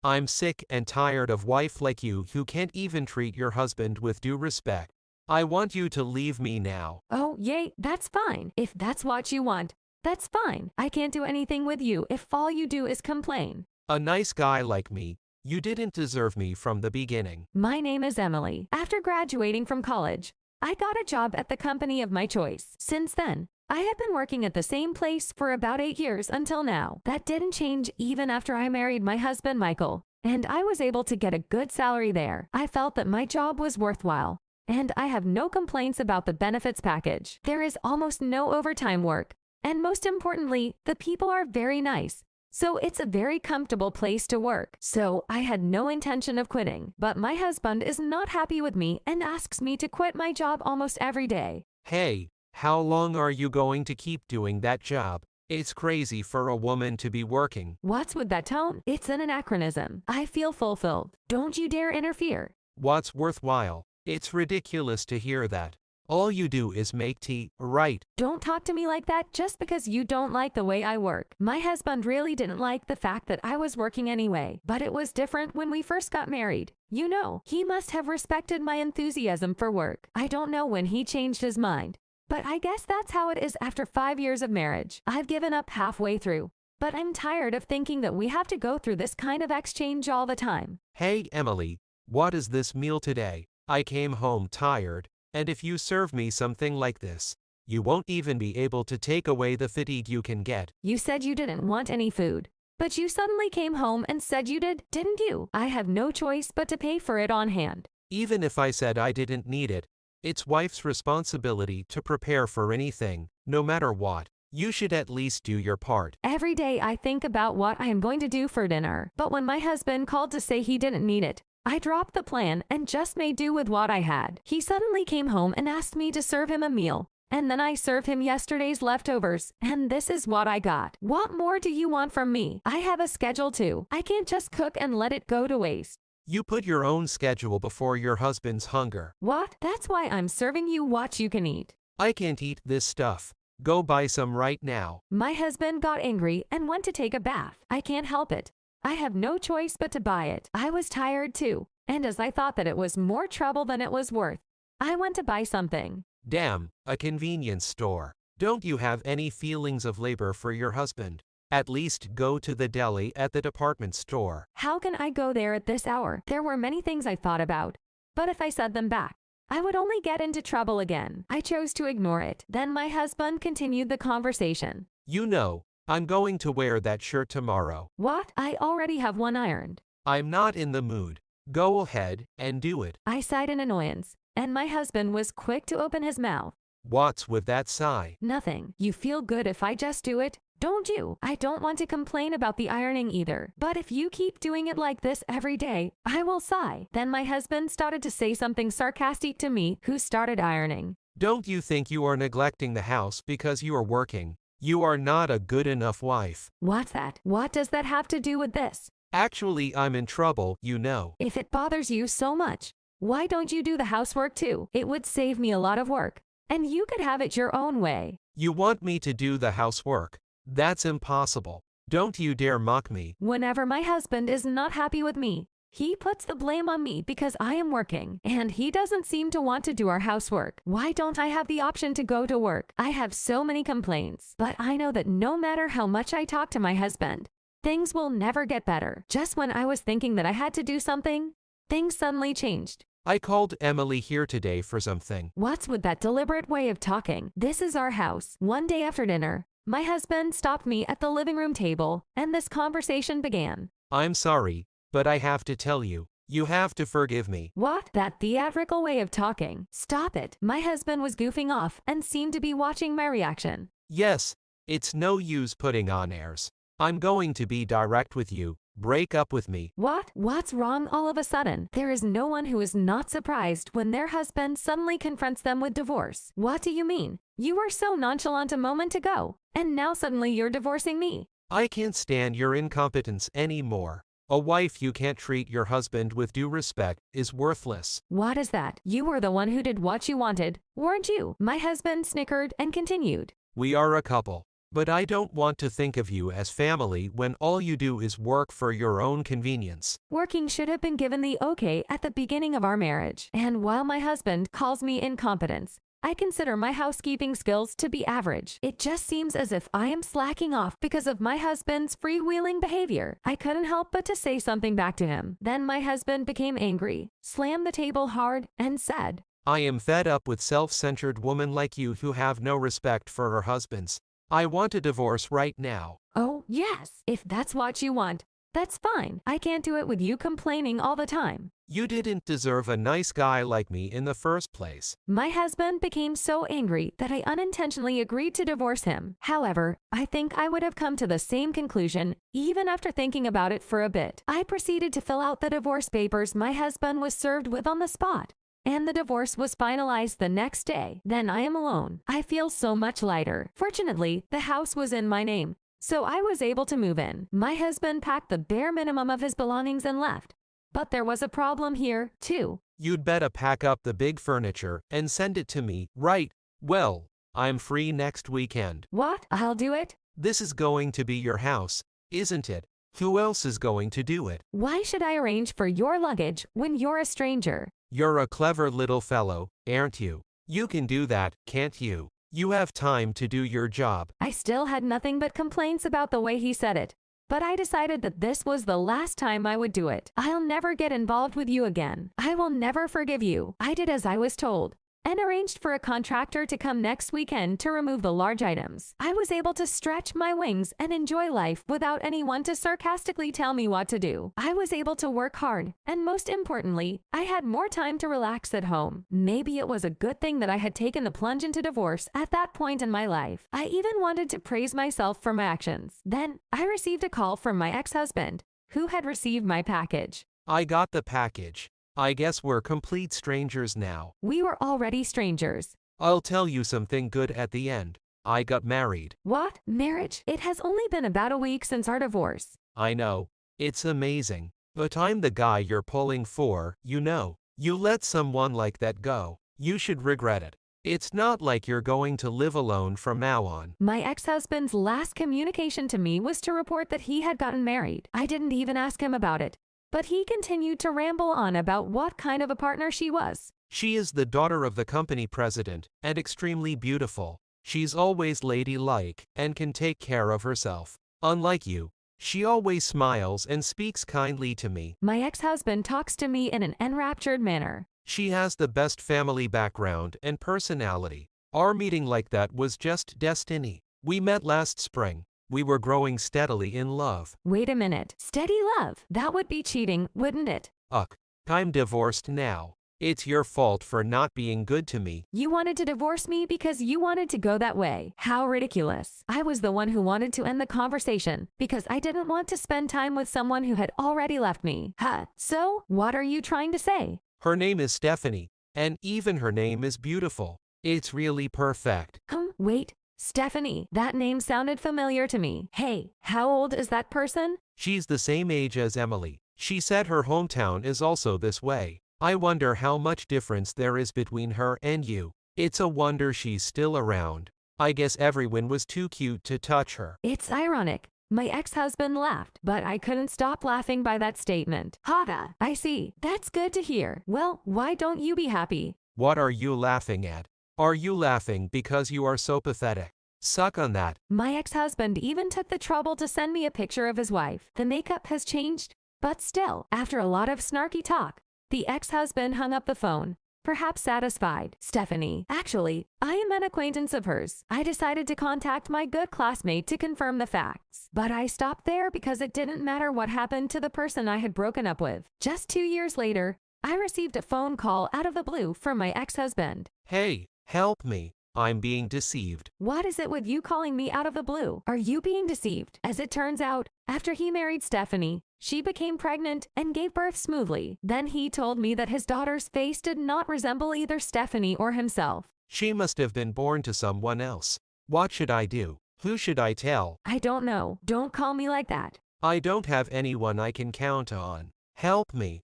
I'm sick and tired of wife like you who can't even treat your husband with due respect. I want you to leave me now. Oh, yay, that's fine. If that's what you want, that's fine. I can't do anything with you if all you do is complain. A nice guy like me. You didn't deserve me from the beginning. My name is Emily. After graduating from college, I got a job at the company of my choice. Since then, I had been working at the same place for about 8 years until now. That didn't change even after I married my husband, Michael, and I was able to get a good salary there. I felt that my job was worthwhile, and I have no complaints about the benefits package. There is almost no overtime work, and most importantly, the people are very nice. So it's a very comfortable place to work. So I had no intention of quitting, but my husband is not happy with me and asks me to quit my job almost every day. Hey, how long are you going to keep doing that job? It's crazy for a woman to be working. What's with that tone? It's an anachronism. I feel fulfilled. Don't you dare interfere. What's worthwhile? It's ridiculous to hear that. All you do is make tea, right? Don't talk to me like that just because you don't like the way I work. My husband really didn't like the fact that I was working anyway, but it was different when we first got married. You know, he must have respected my enthusiasm for work. I don't know when he changed his mind, but I guess that's how it is after 5 years of marriage. I've given up halfway through, but I'm tired of thinking that we have to go through this kind of exchange all the time. Hey, Emily, what is this meal today? I came home tired. And if you serve me something like this, you won't even be able to take away the fatigue you can get. You said you didn't want any food, but you suddenly came home and said you did, didn't you? I have no choice but to pay for it on hand. Even if I said I didn't need it, it's wife's responsibility to prepare for anything, no matter what. You should at least do your part. Every day I think about what I am going to do for dinner, but when my husband called to say he didn't need it, I dropped the plan and just made do with what I had. He suddenly came home and asked me to serve him a meal, and then I served him yesterday's leftovers, and this is what I got. What more do you want from me? I have a schedule too. I can't just cook and let it go to waste. You put your own schedule before your husband's hunger. What? That's why I'm serving you what you can eat. I can't eat this stuff. Go buy some right now. My husband got angry and went to take a bath. I can't help it. I have no choice but to buy it. I was tired too, and as I thought that it was more trouble than it was worth, I went to buy something. Damn, a convenience store. Don't you have any feelings of labor for your husband? At least go to the deli at the department store. How can I go there at this hour? There were many things I thought about, but if I said them back, I would only get into trouble again. I chose to ignore it. Then my husband continued the conversation. You know, I'm going to wear that shirt tomorrow. What? I already have one ironed. I'm not in the mood. Go ahead and do it. I sighed in annoyance, and my husband was quick to open his mouth. What's with that sigh? Nothing. You feel good if I just do it, don't you? I don't want to complain about the ironing either, but if you keep doing it like this every day, I will sigh. Then my husband started to say something sarcastic to me, who started ironing. Don't you think you are neglecting the house because you are working? You are not a good enough wife. What's that? What does that have to do with this? Actually, I'm in trouble, you know. If it bothers you so much, why don't you do the housework too? It would save me a lot of work, and you could have it your own way. You want me to do the housework? That's impossible. Don't you dare mock me. Whenever my husband is not happy with me, he puts the blame on me because I am working, and he doesn't seem to want to do our housework. Why don't I have the option to go to work? I have so many complaints, but I know that no matter how much I talk to my husband, things will never get better. Just when I was thinking that I had to do something, things suddenly changed. I called Emily here today for something. What's with that deliberate way of talking? This is our house. One day after dinner, my husband stopped me at the living room table, and this conversation began. I'm sorry, but I have to tell you, you have to forgive me. What? That theatrical way of talking? Stop it. My husband was goofing off and seemed to be watching my reaction. Yes, it's no use putting on airs. I'm going to be direct with you. Break up with me. What? What's wrong all of a sudden? There is no one who is not surprised when their husband suddenly confronts them with divorce. What do you mean? You were so nonchalant a moment ago, and now suddenly you're divorcing me. I can't stand your incompetence anymore. A wife you can't treat your husband with due respect is worthless. What is that? You were the one who did what you wanted, weren't you? My husband snickered and continued. We are a couple. But I don't want to think of you as family when all you do is work for your own convenience. Working should have been given the okay at the beginning of our marriage. And while my husband calls me incompetence, I consider my housekeeping skills to be average. It just seems as if I am slacking off because of my husband's freewheeling behavior. I couldn't help but to say something back to him. Then my husband became angry, slammed the table hard, and said, I am fed up with self-centered women like you who have no respect for her husbands. I want a divorce right now. Oh, yes, if that's what you want. That's fine. I can't do it with you complaining all the time. You didn't deserve a nice guy like me in the first place. My husband became so angry that I unintentionally agreed to divorce him. However, I think I would have come to the same conclusion even after thinking about it for a bit. I proceeded to fill out the divorce papers my husband was served with on the spot, and the divorce was finalized the next day. Then I am alone. I feel so much lighter. Fortunately, the house was in my name, so I was able to move in. My husband packed the bare minimum of his belongings and left. But there was a problem here, too. You'd better pack up the big furniture and send it to me, right? Well, I'm free next weekend. What? I'll do it? This is going to be your house, isn't it? Who else is going to do it? Why should I arrange for your luggage when you're a stranger? You're a clever little fellow, aren't you? You can do that, can't you? You have time to do your job. I still had nothing but complaints about the way he said it. But I decided that this was the last time I would do it. I'll never get involved with you again. I will never forgive you. I did as I was told and arranged for a contractor to come next weekend to remove the large items. I was able to stretch my wings and enjoy life without anyone to sarcastically tell me what to do. I was able to work hard, and most importantly, I had more time to relax at home. Maybe it was a good thing that I had taken the plunge into divorce at that point in my life. I even wanted to praise myself for my actions. Then I received a call from my ex-husband, who had received my package. I got the package. I guess we're complete strangers now. We were already strangers. I'll tell you something good at the end. I got married. What? Marriage? It has only been about a week since our divorce. I know. It's amazing. But I'm the guy you're pulling for, you know. You let someone like that go. You should regret it. It's not like you're going to live alone from now on. My ex-husband's last communication to me was to report that he had gotten married. I didn't even ask him about it. But he continued to ramble on about what kind of a partner she was. She is the daughter of the company president, and extremely beautiful. She's always ladylike, and can take care of herself. Unlike you, she always smiles and speaks kindly to me. My ex-husband talks to me in an enraptured manner. She has the best family background and personality. Our meeting like that was just destiny. We met last spring. We were growing steadily in love. Wait a minute. Steady love? That would be cheating, wouldn't it? Ugh, I'm divorced now. It's your fault for not being good to me. You wanted to divorce me because you wanted to go that way. How ridiculous. I was the one who wanted to end the conversation because I didn't want to spend time with someone who had already left me. Huh. So, what are you trying to say? Her name is Stephanie, and even her name is beautiful. It's really perfect. Wait. Stephanie, that name sounded familiar to me. Hey, how old is that person? She's the same age as Emily. She said her hometown is also this way. I wonder how much difference there is between her and you. It's a wonder she's still around. I guess everyone was too cute to touch her. It's ironic. My ex-husband laughed, but I couldn't stop laughing by that statement. Aita, I see. That's good to hear. Well, why don't you be happy? What are you laughing at? Are you laughing because you are so pathetic? Suck on that. My ex-husband even took the trouble to send me a picture of his wife. The makeup has changed, but still, after a lot of snarky talk, the ex-husband hung up the phone, perhaps satisfied. Stephanie, actually, I am an acquaintance of hers. I decided to contact my good classmate to confirm the facts. But I stopped there because it didn't matter what happened to the person I had broken up with. Just 2 years later, I received a phone call out of the blue from my ex-husband. Hey, help me. I'm being deceived. What is it with you calling me out of the blue? Are you being deceived? As it turns out, after he married Stephanie, she became pregnant and gave birth smoothly. Then he told me that his daughter's face did not resemble either Stephanie or himself. She must have been born to someone else. What should I do? Who should I tell? I don't know. Don't call me like that. I don't have anyone I can count on. Help me.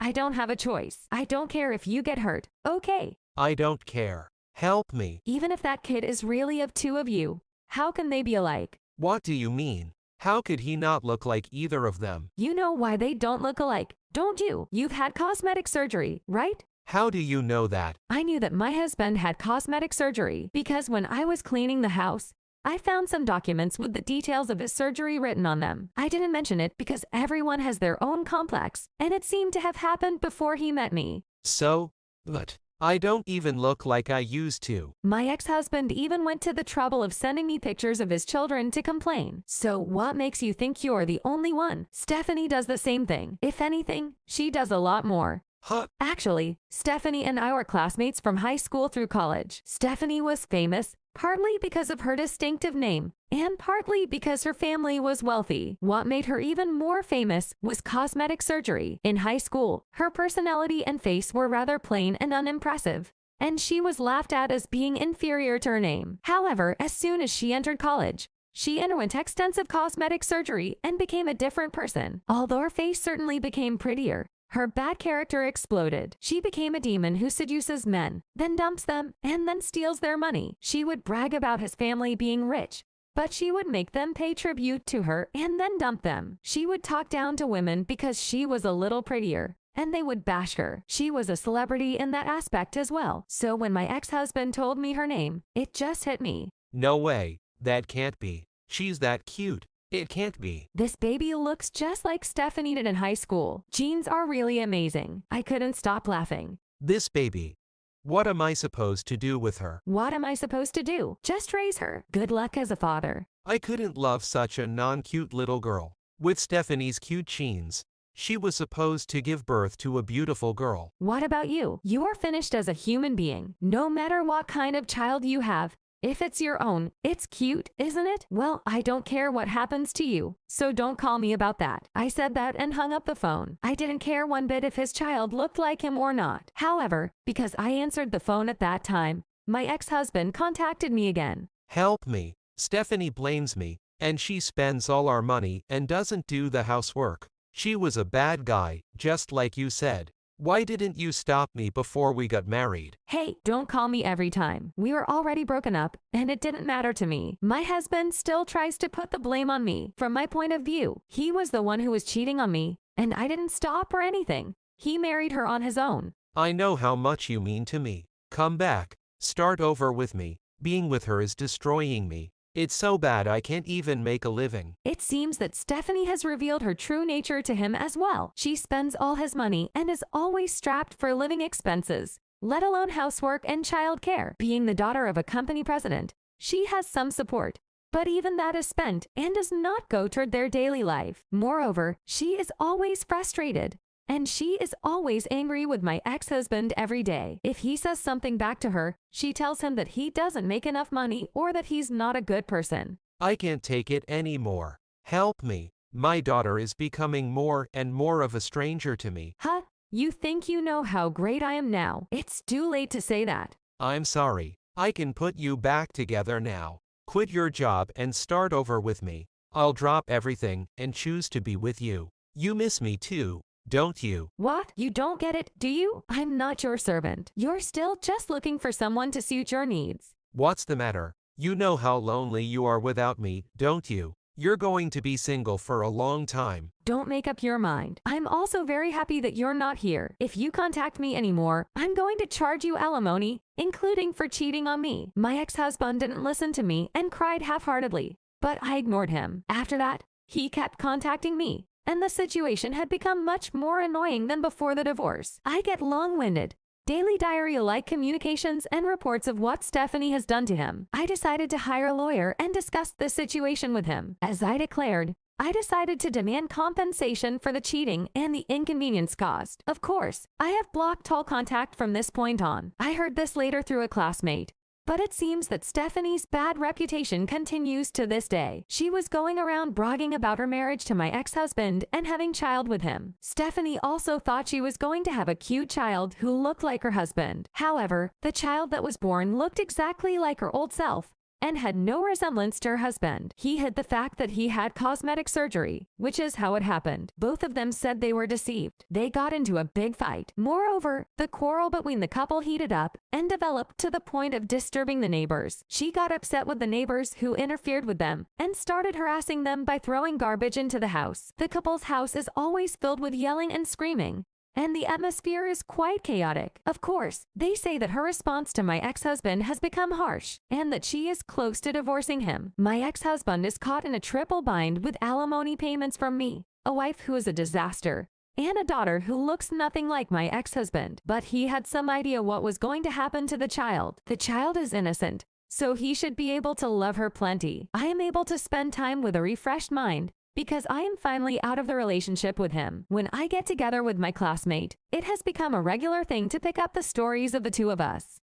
I don't have a choice. I don't care if you get hurt. Okay. I don't care. Help me. Even if that kid is really of two of you, How can they be alike? What do you mean? How could he not look like either of them? You know why they don't look alike, don't you? You've had cosmetic surgery, right? How do you know that? I knew that my husband had cosmetic surgery because when I was cleaning the house, I found some documents with the details of his surgery written on them. I didn't mention it because everyone has their own complex, and it seemed to have happened before he met me. So? But I don't even look like I used to. My ex-husband even went to the trouble of sending me pictures of his children to complain. So what makes you think you're the only one? Stephanie does the same thing. If anything, she does a lot more. Huh? Actually, Stephanie and I were classmates from high school through college. Stephanie was famous, partly because of her distinctive name, and partly because her family was wealthy. What made her even more famous was cosmetic surgery. In high school, her personality and face were rather plain and unimpressive, and she was laughed at as being inferior to her name. However, as soon as she entered college, she underwent extensive cosmetic surgery and became a different person. Although her face certainly became prettier, her bad character exploded. She became a demon who seduces men, then dumps them, and then steals their money. She would brag about his family being rich, but she would make them pay tribute to her and then dump them. She would talk down to women because she was a little prettier, and they would bash her. She was a celebrity in that aspect as well. So when my ex-husband told me her name, it just hit me. No way. That can't be. She's that cute. It can't be. This baby looks just like Stephanie did in high school. Genes are really amazing. I couldn't stop laughing. This baby. What am I supposed to do with her? What am I supposed to do? Just raise her. Good luck as a father. I couldn't love such a non-cute little girl. With Stephanie's cute genes, she was supposed to give birth to a beautiful girl. What about you? You are finished as a human being. No matter what kind of child you have, if it's your own, it's cute, isn't it? Well, I don't care what happens to you, so don't call me about that. I said that and hung up the phone. I didn't care one bit if his child looked like him or not. However, because I answered the phone at that time, my ex-husband contacted me again. Help me. Stephanie blames me, and she spends all our money and doesn't do the housework. She was a bad guy, just like you said. Why didn't you stop me before we got married? Hey, don't call me every time. We were already broken up, and it didn't matter to me. My husband still tries to put the blame on me. From my point of view, he was the one who was cheating on me, and I didn't stop or anything. He married her on his own. I know how much you mean to me. Come back. Start over with me. Being with her is destroying me. It's so bad I can't even make a living. It seems that Stephanie has revealed her true nature to him as well. She spends all his money and is always strapped for living expenses, let alone housework and child care. Being the daughter of a company president, she has some support, but even that is spent and does not go toward their daily life. Moreover, she is always frustrated, and she is always angry with my ex-husband every day. If he says something back to her, she tells him that he doesn't make enough money or that he's not a good person. I can't take it anymore. Help me. My daughter is becoming more and more of a stranger to me. Huh? You think you know how great I am now? It's too late to say that. I'm sorry. I can put you back together now. Quit your job and start over with me. I'll drop everything and choose to be with you. You miss me too, don't you? What? You don't get it, do you? I'm not your servant. You're still just looking for someone to suit your needs. What's the matter? You know how lonely you are without me, don't you? You're going to be single for a long time. Don't make up your mind. I'm also very happy that you're not here. If you contact me anymore, I'm going to charge you alimony, including for cheating on me. My ex-husband didn't listen to me and cried half-heartedly, but I ignored him. After that, he kept contacting me, and the situation had become much more annoying than before the divorce. I get long-winded, daily diary-like communications and reports of what Stephanie has done to him. I decided to hire a lawyer and discuss this situation with him. As I declared, I decided to demand compensation for the cheating and the inconvenience caused. Of course, I have blocked all contact from this point on. I heard this later through a classmate. But it seems that Stephanie's bad reputation continues to this day. She was going around bragging about her marriage to my ex-husband and having child with him. Stephanie also thought she was going to have a cute child who looked like her husband. However, the child that was born looked exactly like her old self, and had no resemblance to her husband. He hid the fact that he had cosmetic surgery, which is how it happened. Both of them said they were deceived. They got into a big fight. Moreover, the quarrel between the couple heated up and developed to the point of disturbing the neighbors. She got upset with the neighbors who interfered with them and started harassing them by throwing garbage into the house. The couple's house is always filled with yelling and screaming, and the atmosphere is quite chaotic. Of course, they say that her response to my ex-husband has become harsh and that she is close to divorcing him. My ex-husband is caught in a triple bind with alimony payments from me, a wife who is a disaster, and a daughter who looks nothing like my ex-husband. But he had some idea what was going to happen to the child. The child is innocent, so he should be able to love her plenty. I am able to spend time with a refreshed mind because I am finally out of the relationship with him. When I get together with my classmate, it has become a regular thing to pick up the stories of the two of us.